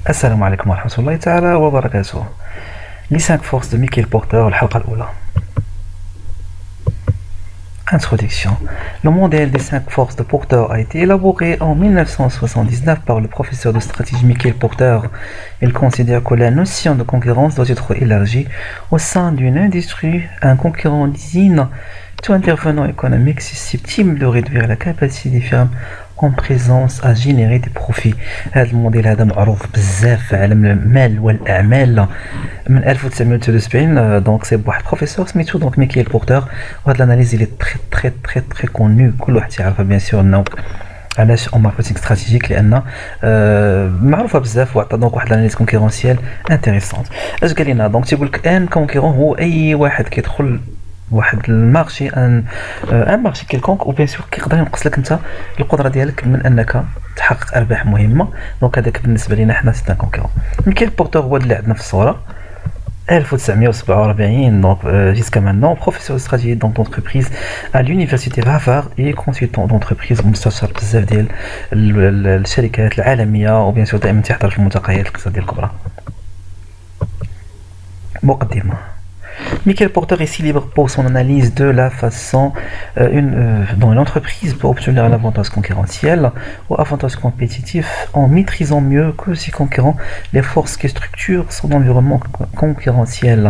السلام عليكم ورحمة الله تعالى وبركاته. Les 5 forces de Michael Porter, الحلقة الأولى. Introduction. Le modèle des 5 forces de Porter a été élaboré en 1979 par le professeur de stratégie Michael Porter. Il considère que la notion de concurrence doit être élargie au sein d'une industrie. Un concurrent désigne tout intervenant économique susceptible de réduire la capacité des firmes en présence à générer des profits. هذا الموديل هذا معروف بزاف في عالم المال والاعمال من 1973. دونك سي واحد بروفيسور سميتو دونك ميكيل بورتر، وهاد الاناليز اللي تري كونو، كل واحد يعرفها بيان سور. انه علاش او ماركتينغ استراتيجيك؟ لان معروفه بزاف، وعطى دونك واحد الاناليز كونكورونسيال انتريسونت. اش قال لنا؟ دونك تيقول لك ان كونكورون هو اي واحد كيدخل واحد المارشي، ان مارشي كيلكونك، وبيان سور كيقدر ينقص لك انت القدره ديالك من انك تحقق ارباح مهمه. دونك هذاك بالنسبه لنا حنا سي ان كونكورون. ميكيل بورتر هو اللي عندنا في الصوره 1947. donc jusqu'à maintenant professeur de stratégie d'entreprise à l'université Harvard et consultant d'entreprise ومستشار بزاف ديال الشركات العالميه، وبيان سور دائما تحضر في الملتقيات الاقتصاديه الكبرى. مقدمه. Michael Porter est célèbre pour son analyse de la façon dont une entreprise peut obtenir un avantage concurrentiel ou avantage compétitif en maîtrisant mieux que ses concurrents les forces qui structurent son environnement concurrentiel.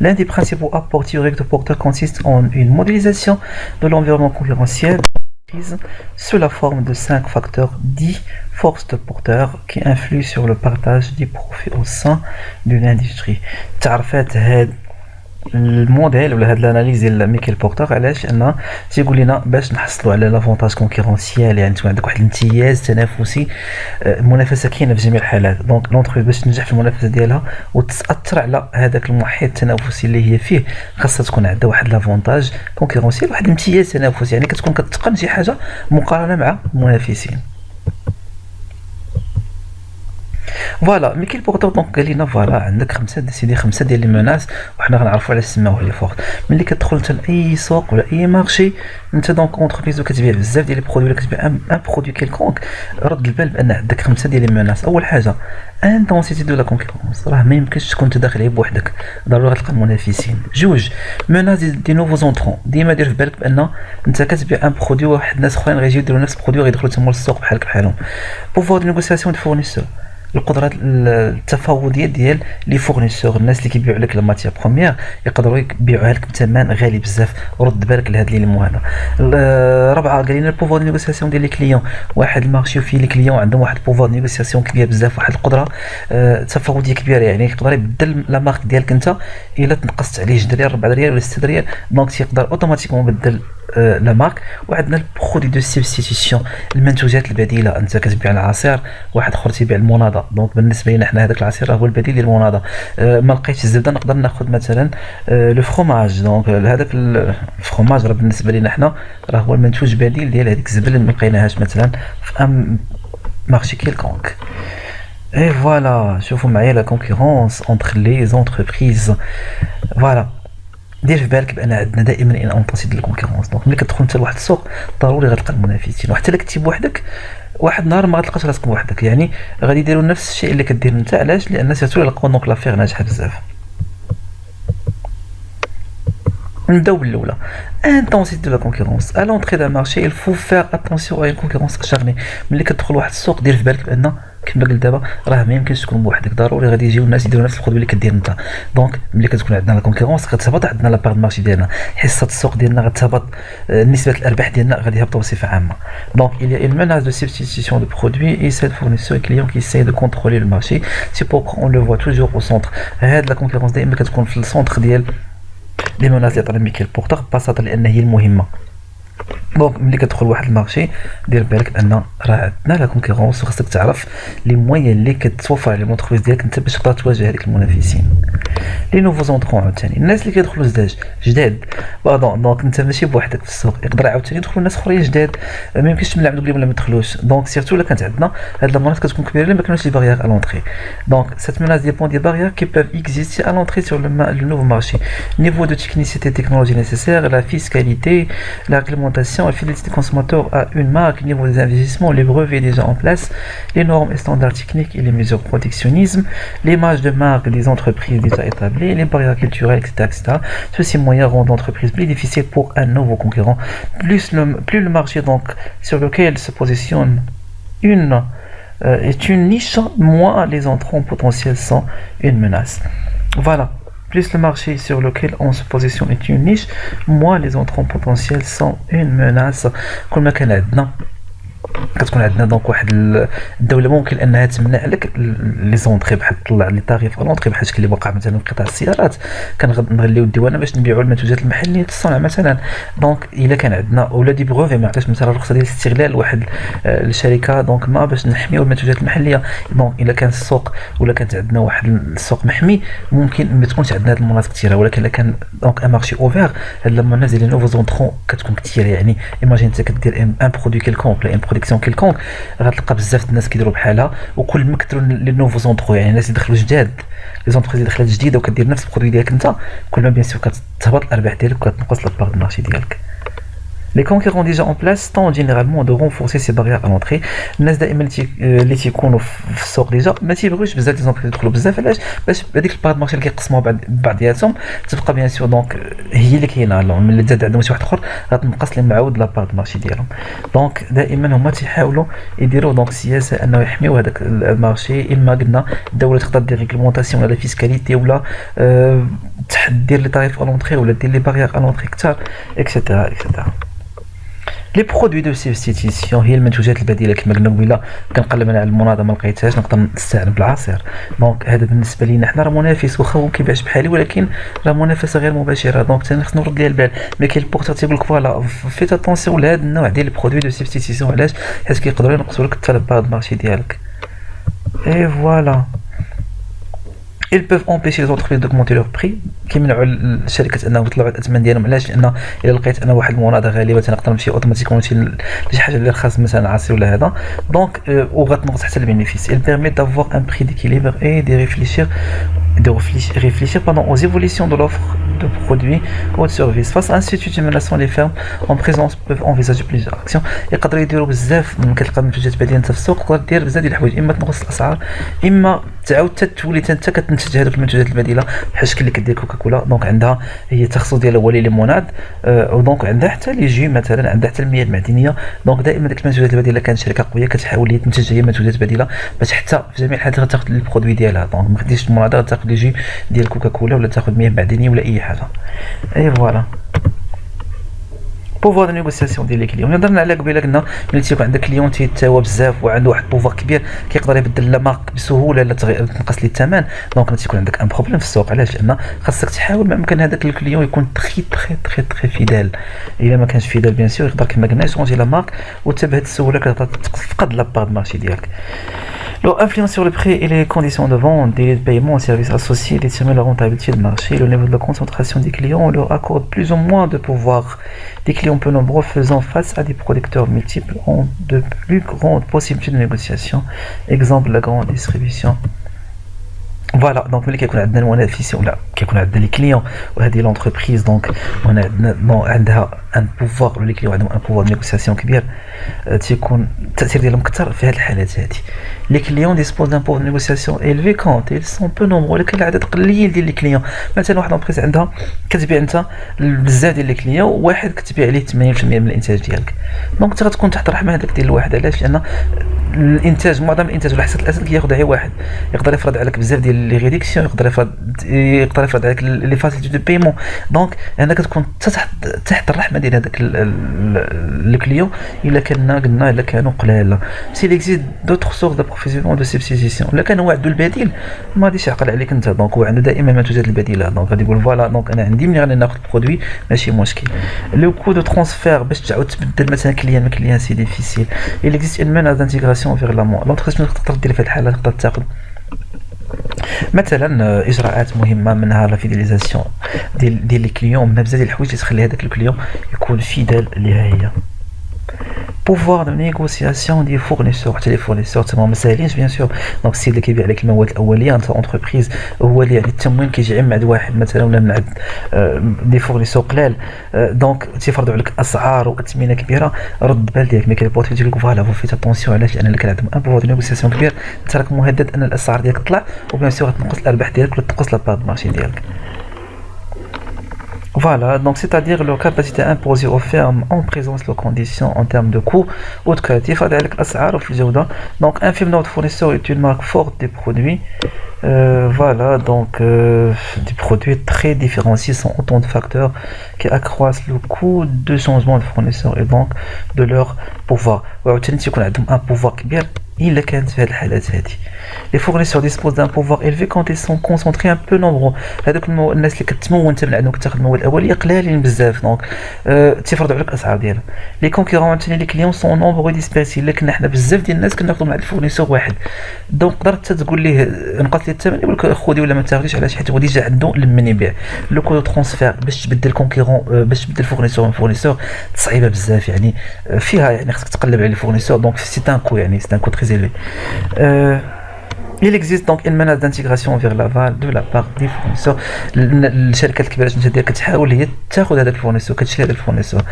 L'un des principaux apports théoriques de Porter consiste en une modélisation de l'environnement concurrentiel sous la forme de 5 facteurs dits forces de Porter qui influent sur le partage des profits au sein d'une industrie. الموديل ولا هاد الاناليز ديال ميكيل بورتر علاش؟ لان تيقول لنا باش نحصلوا على لافونتاج كونكورونسيال، يعني انت عندك واحد الامتياز تنافسي. المنافسه كاينه في جميع الحالات، دونك لونتربريز باش تنجح في المنافسه ديالها وتاثر على هذاك المحيط التنافسي اللي هي فيه، خاصها تكون عندها واحد لافونتاج كونكورونسيال، واحد الامتياز تنافسي، يعني كتكون كتقن شي حاجه مقارنه مع المنافسين. فوالا ميكيل بورتر دونك قال لنا فوالا عندك خمسه ديال لي مناس، وحنا غنعرفوا علاش سماوه لي فورت. ملي كتدخل انت لاي سوق ولا اي مارشي، انت دونك اونتربريز وكتبيع بزاف ديال لي برودوي ولا كتبيع ان برودوي كيلكونك، رد البال بان عندك خمسه ديال لي مناس. اول حاجه انتونسيتي دو لا كونكورونس، راه ما يمكنش تكون انت داخل بوحدك، ضروري غتلقى المنافسين. جوج مناس دي نوفو زونترون، ديما دير في بالك بان انت كتبيع ان برودوي واحد الناس اخرين غيجيو يديروا نفس البرودوي غيدخلوا تما للسوق بحالهم. بوفوار دو نيغوسياسيون دو فورنيسور، القدرات التفاوضيه ديال لي فورنيسور، الناس اللي كيبيعوا لك لا ماتيير بروميير يقدروا يبيعوها لك بثمن غالي بزاف، رد بالك لهاد ليلمو هذا. رابعه قال لنا البوفوار دو نيغوسياسيون ديال لي كليون، واحد المارشي فيه لي كليون عندهم واحد البوفوار دو نيغوسياسيون كبير بزاف، واحد القدره تفاوضيه كبيره، يعني يقدر يبدل لا مارك ديالك انت الا تنقصت عليه 2 ريال 4 ريال ولا 6 ريال، دونك تيقدر اوتوماتيكمون يبدل لا مارك. وعندنا البرودوي دو سبستيتيسيون، المنتوجات البديله، انت كتبيع العصير واحد اخر تيبيع المناضه، دونك بالنسبه لنا حنا هذاك العصير هو البديل ديال المناضه. ما لقيتش الزبده نقدر ناخذ مثلا لو فروماج، دونك هذاك الفروماج راه بالنسبه لنا حنا راه هو المنتوج بديل ديال هذيك الزبده اللي ما لقيناهاش مثلا في ام مارشي كيلكونك. اي فوالا شوفوا معايا لا كونكورونس اونتر لي زونتربريز. فوالا دير في بالك بان عندنا دائما ان اونطاسي ديال الكونكورونس، دونك ملي كتدخل انت لواحد السوق ضروري غتلقى المنافسين، وحتى الا كنتي بوحدك واحد النهار ما غتلقاش راسك بوحدك، يعني غادي يديروا نفس الشيء اللي كدير انت. علاش؟ لان سيرتو لقاو دونك لافير ناجحه بزاف. نبداو بالاولى انتونسيتي دو لا كونكورونس. ا لونطري دا مارشي il faut faire attention à une concurrence acharnée. ملي كتدخل واحد السوق دير في بالك بان كما قلت دابا راه ما يمكنش تكون بوحدك، ضروري غادي يجيو الناس يديروا نفس الخدمه اللي كدير انت. دونك ملي كتكون عندنا لا كونكورونس غتهبط عندنا لا بار مارشي ديالنا، حصه السوق ديالنا غتهبط، نسبه الارباح ديالنا غادي يهبطوا بصفه عامه. دونك il y a une menace de substitution de produits et cette fournisseurs et clients qui essayent de contrôler le marché. C'est pourquoi on le voit toujours au centre. هاد لا كونكورونس دائما كتكون في السونتر ديال لي مناس اللي عطانا ميكيل بورتر، ببساطه لان هي المهمه. دونك ملي كتدخل واحد المارشي دير بالك ان راه عندنا لا كونكورونس، وخاصك تعرف لي مويان اللي كتوفر على المونتربريز ديالك انت باش تقدر تواجه هذيك المنافسين. لي نوفو زونطرون عاوتاني الناس اللي كيدخلوا جداد دونك انت ماشي بوحدك في السوق، يقدر عاوتاني يدخلوا ناس اخرين جداد، ما يمكنش تمنع تقول لهم لا ما تدخلوش. دونك سيرتو الا كانت عندنا هاد المناطق كتكون كبيره اللي ما كانوش لي باريير ا لونطري. دونك سيت menace dépend des barrières qui peuvent exister à l'entrée sur le nouveau marché. Niveau de technicité technologie nécessaire, la fiscalité, la réglementation, la fidélité des consommateurs à une marque, niveau des investissements, les brevets déjà en place, les normes et standards techniques et les mesures protectionnisme, l'image de marque des entreprises déjà établies, les barrières culturelles, etc. etc. Ceux-ci moyens rendent l'entreprise plus difficile pour un nouveau concurrent. Plus le marché donc, sur lequel se positionne est une niche, moins les entrants potentiels sont une menace. Voilà. Plus le marché sur lequel on se positionne est une niche, moins les entrants potentiels sont une menace. كل ما كان عندنا كتكون عندنا دونك واحد الدوله ممكن انها تمنع لك لي زونطري بحال تطلع لي طاريف لونطري بحال الشكل اللي وقع مثلا في قطاع السيارات، كنغليو الديوانه باش نبيعوا المنتوجات المحليه الصنع مثلا. دونك الا كان عندنا اولا دي بروفي ما عطاش مثلا الرخصه ديال الاستغلال واحد الشركه دونك ما باش نحميو المنتوجات المحليه. دونك الا كان السوق ولا كانت عندنا واحد السوق محمي ممكن ما تكونش عندنا هاد المناطق كثيره، ولكن الا كان دونك ان مارشي اوفير هاد المناطق ديال لي نوفو زونطرون كتكون كثيره. يعني ايماجين انت كدير ان برودوي كيلكونك ولا ان برودكسيون كيلكونك غتلقى بزاف الناس كيديروا بحالها، وكل ما كثروا لي نوفو زونطرو يعني الناس اللي دخلوا جداد لي زونطريز اللي دخلات جديده وكدير نفس البرودوي ديالك انت، كل ما بيان سور كتهبط الارباح ديالك وكتنقص لا بار د المارشي ديالك. Les concurrents déjà en place tentent généralement de renforcer ces barrières à l'entrée. الناس دائما اللي تيكونوا في السوق ديجا ما تيبغيوش بزاف لي زونطريز يدخلوا بزاف، علاش؟ باش هذيك البار د المارشي اللي كيقسموها بعضياتهم تبقى بيان سور دونك هي اللي كاينه. ملي تزاد عندهم شي واحد اخر غتنقص لهم معاود لا بار د المارشي ديالهم. دونك دائما هما تيحاولوا يديروا دونك سياسه انه يحميوا هذاك المارشي. اما قلنا الدوله تقدر دير ريغلمونطاسيون ولا فيسكاليتي ولا دير لي طريف ا لونطري ولا دير لي باريير ا لونطري كثار اكسيتيرا اكسيتيرا. لي برودوي دو سبستيتيسيون هي المنتوجات البديله كما قلنا قبيله. كنقلب انا على المناضه ما لقيتهاش نقدر نستعن بالعصير. دونك هذا بالنسبه لينا حنا راه منافس، واخا هو كيبيعش بحالي ولكن راه منافسه غير مباشره. دونك ثاني خصنا نرد ليها البال. ملي كاين البورتور تيقول لك فوالا فيت اتونسيون لهذا النوع ديال لي برودوي دو سبستيتيسيون، علاش؟ حيت كيقدروا ينقصوا لك حتى البار د مارشي ديالك. اي فوالا. Ils peuvent empêcher les entreprises d'augmenter leur prix. كيمنعوا الشركات انهم يطلعوا الاثمان ديالهم، علاش؟ لان الا لقيت انا واحد المناضه غاليه تنقدر نمشي اوتوماتيكمون لشي حاجه اللي رخص مثلا عصير ولا هذا، دونك وغتنقص حتى البينيفيس. Il permet d'avoir un prix d'équilibre et de réfléchir pendant aux évolutions de l'offre de produits ou de services. Face à un situation menaçant les fermes en présence peuvent envisager plusieurs actions. يقدروا يديروا بزاف. كتلقى منتوجات بديله انت في السوق تقدر دير بزاف ديال الحوايج، اما تنقص الاسعار اما تعاود تولي انت كتنتج هذوك المنتوجات البديله بحال الشكل اللي كدير كوكاكولا. دونك عندها هي التخصص ديالها هو لي ليموناد، ودونك عندها حتى لي جي مثلا، عندها حتى المياه المعدنيه. دونك دائما ديك المنتوجات البديله كانت شركه قويه كتحاول هي تنتج هي منتوجات بديله باش حتى في جميع الحالات غتاخذ البرودوي ديالها. دونك ما خديش المناضه غتاخذ لي جي ديال كوكاكولا ولا تاخذ مياه معدنيه ولا اي حاجه. اي فوالا. بوفوار دو نيغوسياسيون ديال لي كليون. هضرنا على قبيله قلنا ملي تيكون عندك كليون تيتاوى بزاف وعنده واحد بوفوار كبير كيقدر يبدل لا مارك بسهوله لا تنقص لي الثمن، دونك تيكون عندك ان بروبليم في السوق. علاش؟ لان خاصك تحاول ما امكن هذاك الكليون يكون تري تري تري تري فيدال. الا ما كانش فيدال بيان سور يقدر كما قلنا يشونجي لا مارك وحتى بهذه السهوله كتفقد لا بار د مارشي ديالك. Leur influence sur le prix et les conditions de vente, des paiements et services associés déterminent la rentabilité du marché. Le niveau de la concentration des clients leur accorde plus ou moins de pouvoir. Des clients peu nombreux faisant face à des producteurs multiples ont de plus grandes possibilités de négociation. Exemple, la grande distribution. Voilà, donc ملي كيكون عندنا المنافسين ولا كيكون عندنا لي كليون وهذه لونتربريز دونك عندها ان بوفوار ولا لي كليون عندهم ان بوفوار نيغوسياسيون كبير، تيكون التاثير ديالهم كثر في هذه الحالات هذه. لي كليون ديسبوز دان بوفوار نيغوسياسيون élevé quand ils sont peu nombreux، ولكن العدد قليل ديال لي كليون. مثلا واحد لونتربريز عندها كتبيع انت بزاف ديال لي كليون وواحد كتبيع عليه 80% من الانتاج ديالك، دونك انت غتكون تحت الرحمه هذاك ديال الواحد. علاش؟ لان الانتاج معظم الانتاج ولا حصه الاسد كياخذ غير واحد، يقدر يفرض عليك بزاف ديال لي ريدكسيون، يقدر يفرض عليك لي فاسيلتي دو بايمون. دونك انا كتكون تحت الرحمه ديال هذاك الكليون الا قلنا الا كانوا قلال. سي ليكزيست دوطخ سورس دابروفيزيونمون دو سبستيسيون، الا كان هو عنده البديل ما غاديش يعقل عليك انت. دونك هو عنده دائما منتوجات البديله، دونك غادي يقول فوالا دونك انا عندي ملي غادي ناخذ برودوي ماشي مشكل. لو كو دو ترانسفير باش تعاود تبدل مثلا كليان من كليان سي ديفيسيل. il existe une menace d'intégration vers l'amont. l'entreprise تقدر دير في هذه الحاله تقدر تاخذ مثلا اجراءات مهمه منها لا فيديليزاسيون ديال لي كليون، من بزاف ديال الحوايج اللي تخلي هذاك الكليون يكون فيدال ليها هي. pouvoir de négociation des fournisseurs حتى لي فورنيسور تما ما ساهلينش بيان سور. دونك السيد اللي كيبيع لك المواد الاوليه انت اونتربريز هو اللي يعني التموين كيجي من عند واحد مثلا ولا من عند دي فورنيسور قلال، دونك تيفرضوا عليك اسعار واثمنه كبيره. رد بال ديالك ملي كيبوط يجي لك فوالا فو فيت اتونسيون، علاش؟ لان لك عندهم ان بوفوار دو نيغوسياسيون كبير، انت راك مهدد ان الاسعار ديالك تطلع وبيان سور غتنقص الارباح ديالك ولا تنقص لا بار مارشي ديالك. Voilà, donc c'est-à-dire leur capacité imposée aux fermes en présence de conditions en termes de coûts ou de qualité. Donc un film de fournisseur est une marque forte des produits. Voilà, donc des produits très différenciés sont autant de facteurs qui accroissent le coût de changement de fournisseur et donc de leur pouvoir. Un pouvoir كبير إلا كانت في هذه الحالات هذه. Les fournisseurs disposent d'un pouvoir élevé quand ils sont concentrés un peu nombreux. هذوك الناس اللي كتمول انت من عندهم كتاخذ المواد الاوليه قلالين بزاف، دونك تيفرضوا عليك الاسعار ديالها. لي كونكورون ثاني لي كليون سون نومبرو ديسبيرسي، لكن حنا بزاف ديال الناس كناخذوا مع الفورنيسور واحد، دونك قدرت تقول ليه نقص لي الثمن يقول لك خذي ولا ما تاخذيش، علاش؟ حيت هو ديجا عنده لمن يبيع. لو كو ترونسفير باش تبدل كونكورون باش تبدل فورنيسور من فورنيسور صعيبه بزاف، يعني فيها يعني خصك تقلب على الفورنيسور، دونك سي ان كو يعني سي ان كو تري élevé. Il existe donc une menace d'intégration vers l'aval de la part des fournisseurs. الشركات الكبيره انت ديالك كتحاول هي تاخذ هذاك الفورنيسور، كتشري هذاك الفورنيسور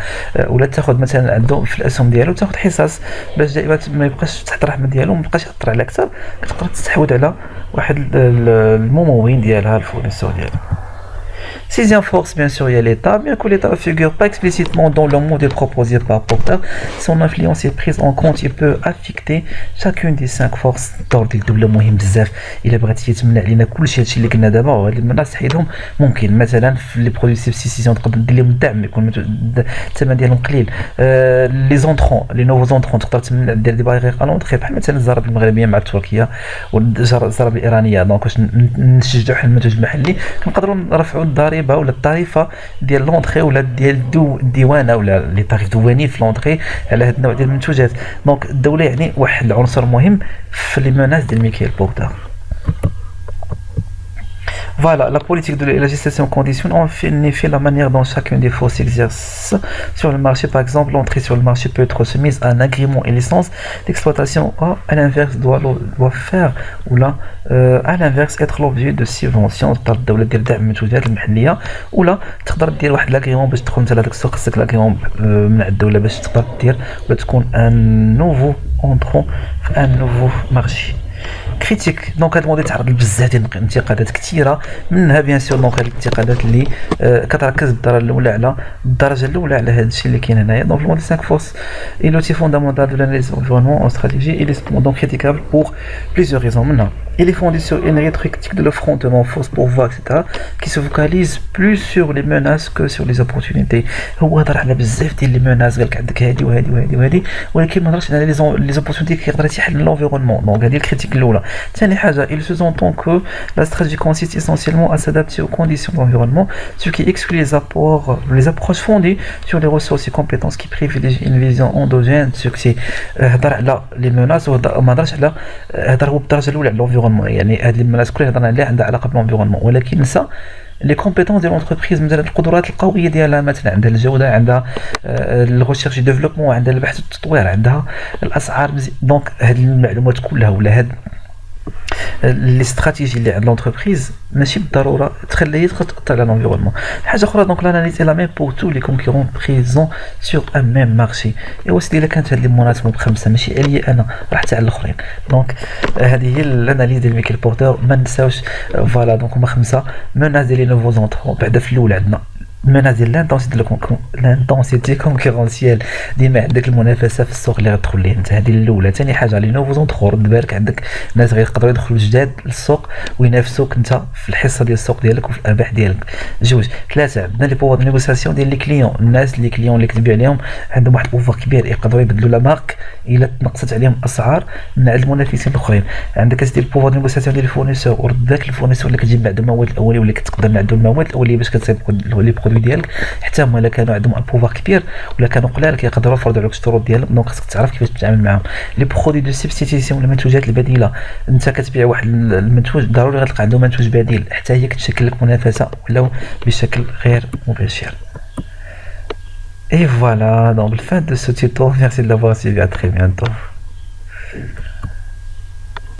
ولا تاخذ مثلا عنده في الاسهم ديالو تاخذ حصص باش دائما ما يبقاش تحت الرحمه ديالو، ما يبقاش يأثر على اكثر، كتقدر تستحوذ على واحد الممول ديالها الفورنيسور ديالها. Sixième force, bien sûr, il y a l'État, bien que l'État ne figure pas explicitement dans le modèle proposé par Porter, son influence est prise en compte, il peut affecter chacune des 5 forces d'ordre الدولة مهم بزاف. إلا بغيتي تمنع علينا كلشي هادشي اللي قلنا دابا وهاد المناس تحيدهم ممكن، مثلا في لي برودوي سبستيسيون تقدر دير لهم الدعم يكون الثمن ديالهم قليل. لي زونطرون لي نوفو زونطرون تقدر تمنع دير دي بارير الونطري بحال مثلا الزراب المغربيه مع تركيا والزراب الايرانيه، دونك واش نشجعوا حنا المنتوج المحلي كنقدروا نرفعوا الضريبه ولا الطريفه ديال لونطري ولا ديال الديوانه ولا لي طريف دواني في لونطري على هاد النوع ديال المنتوجات. دونك الدوله يعني واحد العنصر مهم في لي مناس ديال ميكيل بورتر. Voilà, la politique de la législation conditionne en effet la manière dont chacune des forces s'exerce sur le marché. Par exemple, l'entrée sur le marché peut être soumise à un agrément et licence d'exploitation, à l'inverse doit faire ou là à l'inverse être l'objet de subventions par الدولة ديال دعم المنتوجات المحلية، ولا تقدر دير واحد لاغريمون باش تدخل انت لهذاك السوق، خصك لاغريمون من الدولة باش تقدر دير ولا تكون ان نوفو اونترون في ان نوفو مارشي. كريتيك دونك هاد الموضوع تعرض لبزاف ديال الانتقادات كثيره، منها بيان سور دونك هاد الانتقادات اللي كتركز بالدرجه الاولى على هذا الشيء اللي كاين هنايا. دونك الموديل 5 فورس est l'outil fondamental de l'analyse environnement en stratégie. Il est donc critiquable pour plusieurs raisons. منها il est fondé sur une rhétorique de l'affrontement force pouvoir etc qui se focalise plus sur les menaces que sur les opportunités. هو هضر على بزاف ديال لي ميناس، قالك عندك هادي وهادي وهادي وهادي، ولكن ما هضرش على لي زوبورتونيتي كيقدر يحل l'environnement. دونك هذه الكريتيك الاولى. ثاني حاجه il se entend que la stratégie consiste essentiellement à s'adapter aux conditions de l'environnement, ce qui exclut les approches fondées sur les ressources et compétences qui privilégient une vision endogène. ce هضر على لي ميناس وما هضرش على هضر هو بالدرجه الاولى على l'environnement، يعني هاد لي ميناس كلها هضرنا عليها عندها علاقه بالenvironnement، ولكن نسى لي كومبيتونس ديال لونتربريز، مثلا القدرات القويه ديالها، مثلا عندها الجوده، عندها الريشيرش ديفلوبمون، عندها البحث والتطوير، عندها الاسعار دونك هاد المعلومات كلها ولا هاد لي استراتيجي اللي عند لونتربريز ماشي بالضروره تخليه تاثر على l'environnement. حاجه اخرى دونك لاناليز لا ميم بور تو لي كونكورون بريزون سور ان ميم مارشي. ايوا سيدي الا كانت هاد لي مناسبه بخمسه ماشي عليا انا راه حتى على الاخرين. دونك هذه هي الاناليز ديال ميكيل بورتر. ما نساوش فوالا دونك هما خمسه مناس ديال لي نوفو زونطرون. بعدا في الاول عندنا مناس ديال لانتونسيتي كونكورونسيال، ديما عندك المنافسه في السوق اللي غتدخل ليه انت، هذه الاولى. ثاني حاجه لي نوفو زونطرون، رد بالك عندك ناس غيقدروا يدخلوا جداد للسوق وينافسوك انت في الحصه ديال السوق ديالك وفي الارباح ديالك. جوج. ثلاثه عندنا لي بوفوار دو نيغوسياسيون ديال لي كليون، الناس اللي كليون اللي كتبيع عليهم عندهم واحد البوفوار كبير، يقدروا يبدلوا لا مارك الا تنقصت عليهم الاسعار من عند المنافسين الاخرين. عندك ديال البوفوار دو نيغوسياسيون ديال الفورنيسور، ورد ذاك الفورنيسور اللي كتجيب بعد المواد الاوليه واللي كتقدر من عنده المواد الاوليه باش كتصيب لي برودوي ديالك، حتى هما الا كانوا عندهم ان بوفوار كبير ولا كانوا قلال كيقدروا يفرضوا عليك الشروط ديالهم. دونك خاصك تعرف كيفاش تتعامل معاهم. لي برودوي دو سبستيتيسيون، المنتوجات البديله، انت كتبيع واحد المنتوج ضروري غتلقى عنده منتوج بديل، حتى هي كتشكل لك منافسه ولو بشكل غير مباشر. Et voilà, donc fin de ce tuto, merci de l'avoir suivi, à très bientôt.